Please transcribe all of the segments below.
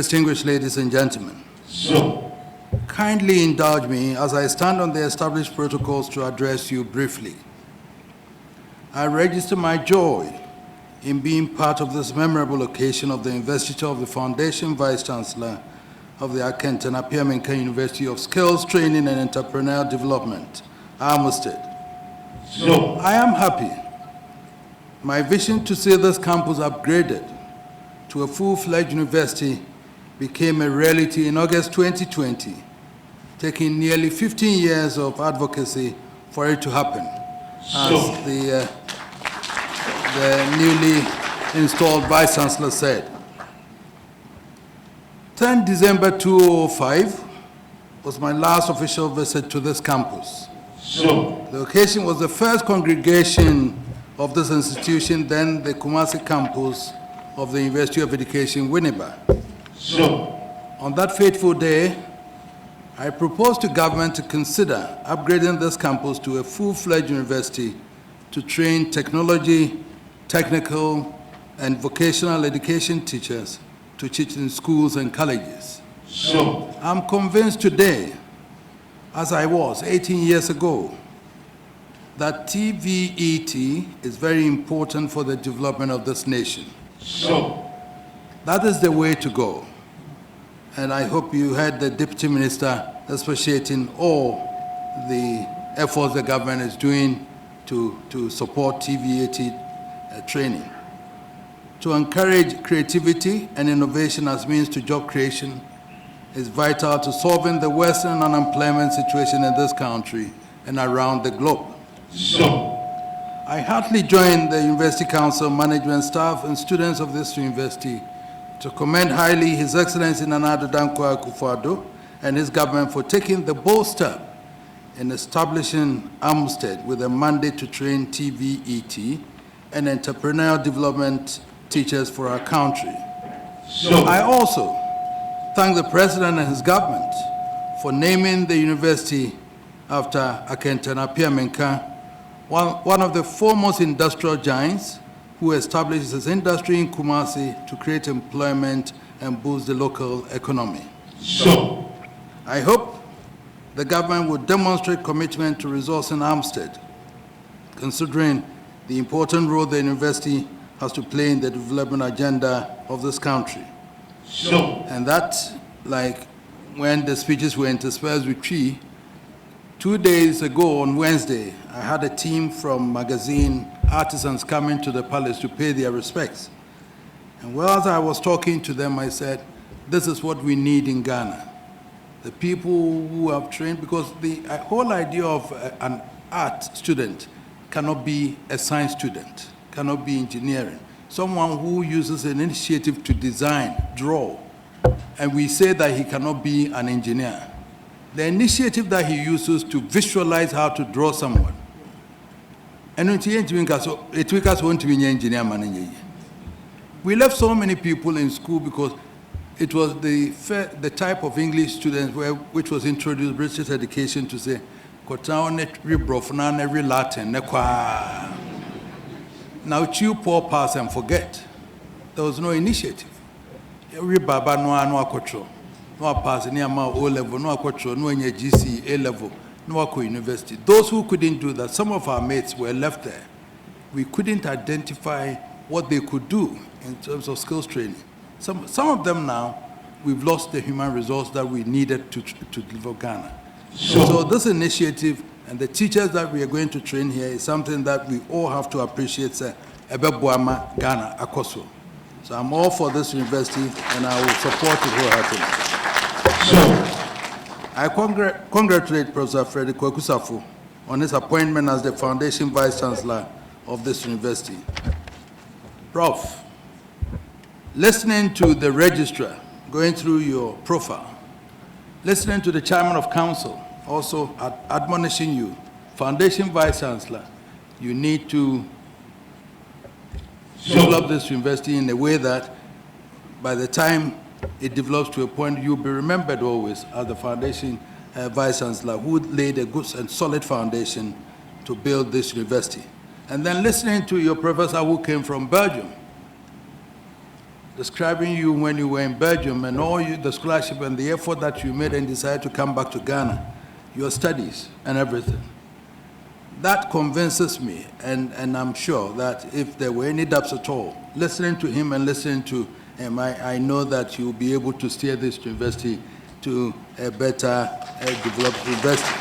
distinguished ladies and gentlemen, kindly indulge me as I stand on the established protocols to address you briefly. I register my joy in being part of this memorable occasion of the investiture of the Foundation Vice-Chancellor of the Asantehene University of Skills Training and Entrepreneurial Development, Armstead. I am happy. My vision to see this campus upgraded to a full-fledged university became a reality in August 2020, taking nearly 15 years of advocacy for it to happen, as the newly installed Vice-Chancellor said. 10 December 2005 was my last official visit to this campus. The occasion was the first congregation of this institution, then the Kumasi campus of the University of Education, Winneba. On that fateful day, I proposed to government to consider upgrading this campus to a full-fledged university to train technology, technical, and vocational education teachers to teach in schools and colleges. I'm convinced today, as I was 18 years ago, that TVET is very important for the development of this nation. That is the way to go. And I hope you heard the Deputy Minister appreciating all the efforts the government is doing to support TVET training. To encourage creativity and innovation as means to job creation is vital to solving the worsening unemployment situation in this country and around the globe. I heartily join the University Council, management staff, and students of this university to commend highly His Excellency Nana Addo Dankwa Akufo-Addo and his government for taking the bold step in establishing Armstead with a mandate to train TVET and entrepreneurial development teachers for our country. I also thank the President and his government for naming the university after Asantehene Menka, one of the foremost industrial giants who established his industry in Kumasi to create employment and boost the local economy. I hope the government will demonstrate commitment to resourcing Armstead, considering the important role the university has to play in the development agenda of this country. And that, like when the speeches were interspersed with Tree, 2 days ago on Wednesday, I had a team from magazine artisans coming to the palace to pay their respects. And while I was talking to them, I said, this is what we need in Ghana. The people who have trained, because the whole idea of an art student cannot be a science student, cannot be engineering. Someone who uses an initiative to design, draw, and we say that he cannot be an engineer. The initiative that he uses to visualize how to draw someone. And it won't be an engineer man. We left so many people in school because it was the type of English students which was introduced British education to say, every Latin, now chew poor pass and forget. There was no initiative. Every baba no control. No pass near my O level, no control, no GC, A level, no university. Those who couldn't do that, some of our mates were left there. We couldn't identify what they could do in terms of skills training. Some of them now, we've lost the human resource that we needed to deliver Ghana. So this initiative and the teachers that we are going to train here is something that we all have to appreciate. Ebebuama Ghana Akoso. So I'm all for this university and I will support it wholeheartedly. I congratulate Professor Frederick Kwakusafo on his appointment as the Foundation Vice-Chancellor of this university. Prof, listening to the registrar, going through your profile, listening to the Chairman of Council, also admonishing you, Foundation Vice-Chancellor, you need to develop this university in a way that by the time it develops to a point, you'll be remembered always as the Foundation Vice-Chancellor who laid a good and solid foundation to build this university. And then listening to your professor who came from Belgium, describing you when you were in Belgium and the scholarship and the effort that you made and decided to come back to Ghana, your studies and everything. That convinces me, and I'm sure that if there were any doubts at all, listening to him and listening to him, I know that you'll be able to steer this university to a better developed university.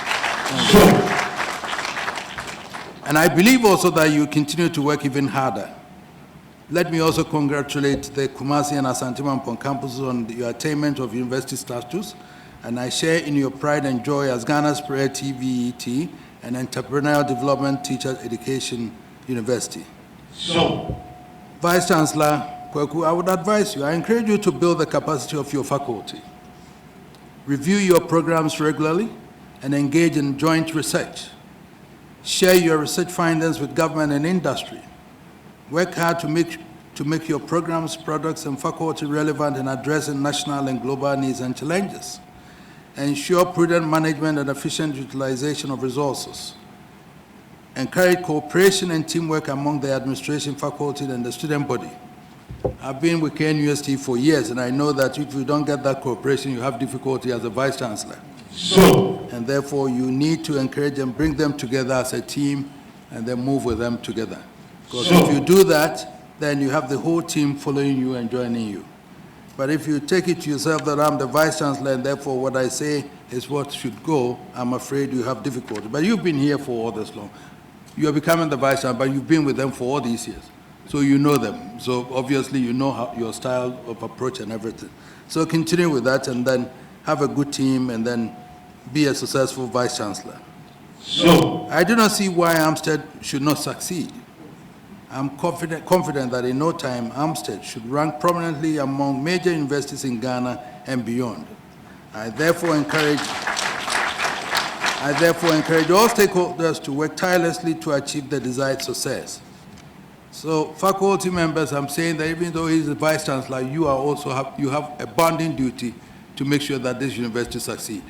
And I believe also that you continue to work even harder. Let me also congratulate the Kumasi and Asantehene campuses on your attainment of university status, and I share in your pride and joy as Ghana's premier TVET and Entrepreneurial Development Teacher Education University. So, Vice Chancellor Kweku, I would advise you, I encourage you to build the capacity of your faculty. Review your programs regularly and engage in joint research. Share your research findings with government and industry. Work hard to make your programs, products, and faculty relevant in addressing national and global needs and challenges. Ensure prudent management and efficient utilization of resources. Encourage cooperation and teamwork among the administration, faculty, and the student body. I've been with KNUST for years, and I know that if you don't get that cooperation, you have difficulty as a Vice Chancellor. And therefore, you need to encourage and bring them together as a team and then move with them together. Because if you do that, then you have the whole team following you and joining you. But if you take it to yourself that I'm the Vice Chancellor and therefore what I say is what should go, I'm afraid you have difficulty. But you've been here for all this long. You are becoming the Vice Chancellor, but you've been with them for all these years. So you know them. So obviously you know your style of approach and everything. So continue with that and then have a good team and then be a successful Vice Chancellor. So I do not see why Amstead should not succeed. I'm confident that in no time, Amstead should rank prominently among major universities in Ghana and beyond. I therefore encourage all stakeholders to work tirelessly to achieve the desired success. So, faculty members, I'm saying that even though he's the Vice Chancellor, you have a bonding duty to make sure that this university succeeds.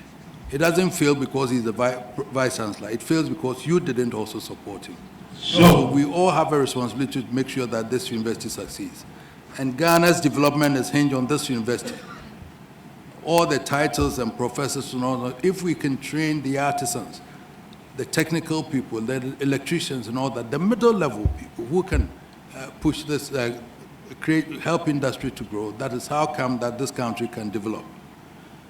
It doesn't fail because he's the Vice Chancellor. It fails because you didn't also support him. So we all have a responsibility to make sure that this university succeeds. And Ghana's development is hinged on this university. All the titles and professors and all that, if we can train the artisans, the technical people, the electricians and all that, the middle level people who can push this, help industry to grow, that is how come that this country can develop.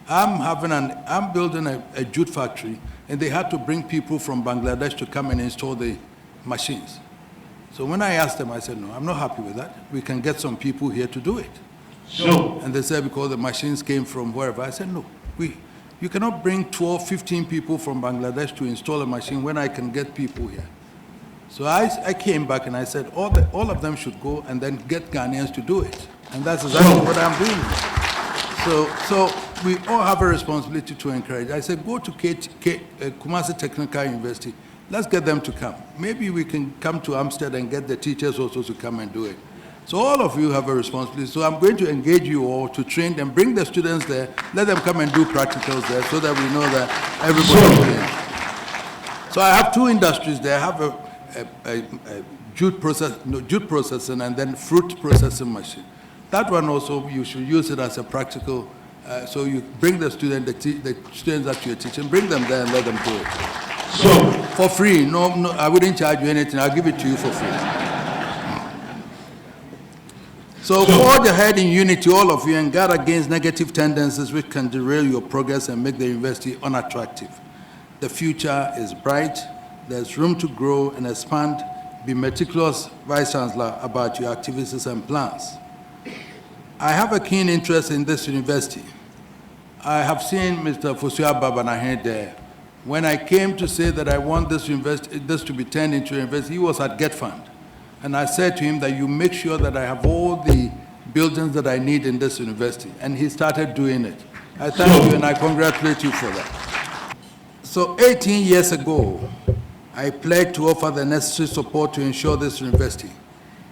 I'm building a jute factory, and they had to bring people from Bangladesh to come and install the machines. So when I asked them, I said, no, I'm not happy with that. We can get some people here to do it. And they said, because the machines came from wherever. I said, no, you cannot bring 12, 15 people from Bangladesh to install a machine when I can get people here. So I came back and I said, all of them should go and then get Ghanaians to do it. And that's exactly what I'm doing. So we all have a responsibility to encourage. I said, go to Kumasi Technical University. Let's get them to come. Maybe we can come to Amstead and get the teachers also to come and do it. So all of you have a responsibility. So I'm going to engage you all to train them, bring the students there, let them come and do practicals there so that we know that everybody is there. So I have two industries there. I have a jute processing and then fruit processing machine. That one also, you should use it as a practical, so you bring the students that you're teaching, bring them there and let them do it. So, for free, no, I wouldn't charge you anything, I'll give it to you for free. So forge ahead in unity, all of you, and guard against negative tendencies which can derail your progress and make the university unattractive. The future is bright, there's room to grow and expand. Be meticulous, Vice Chancellor, about your activities and plans. I have a keen interest in this university. I have seen Mr. Fosua Babanahe there. When I came to say that I want this to be turned into a university, he was at Get Fund. And I said to him that you make sure that I have all the buildings that I need in this university. And he started doing it. I thank you and I congratulate you for that. So 18 years ago, I pledged to offer the necessary support to ensure this university.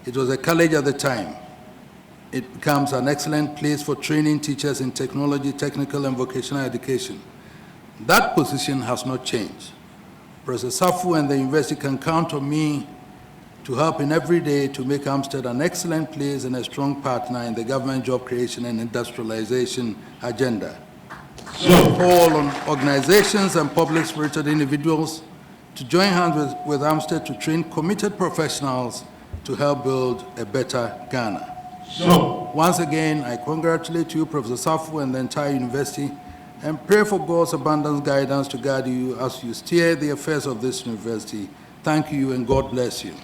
It was a college at the time. It becomes an excellent place for training teachers in technology, technical and vocational education. That position has not changed. Professor Safu and the university can count on me to help in every day to make Amstead an excellent place and a strong partner in the government job creation and industrialization agenda. Call on organizations and public-spirited individuals to join hands with Amstead to train committed professionals to help build a better Ghana. Once again, I congratulate you, Professor Safu, and the entire university, and pray for God's abundant guidance to guide you as you steer the affairs of this university. Thank you, and God bless you.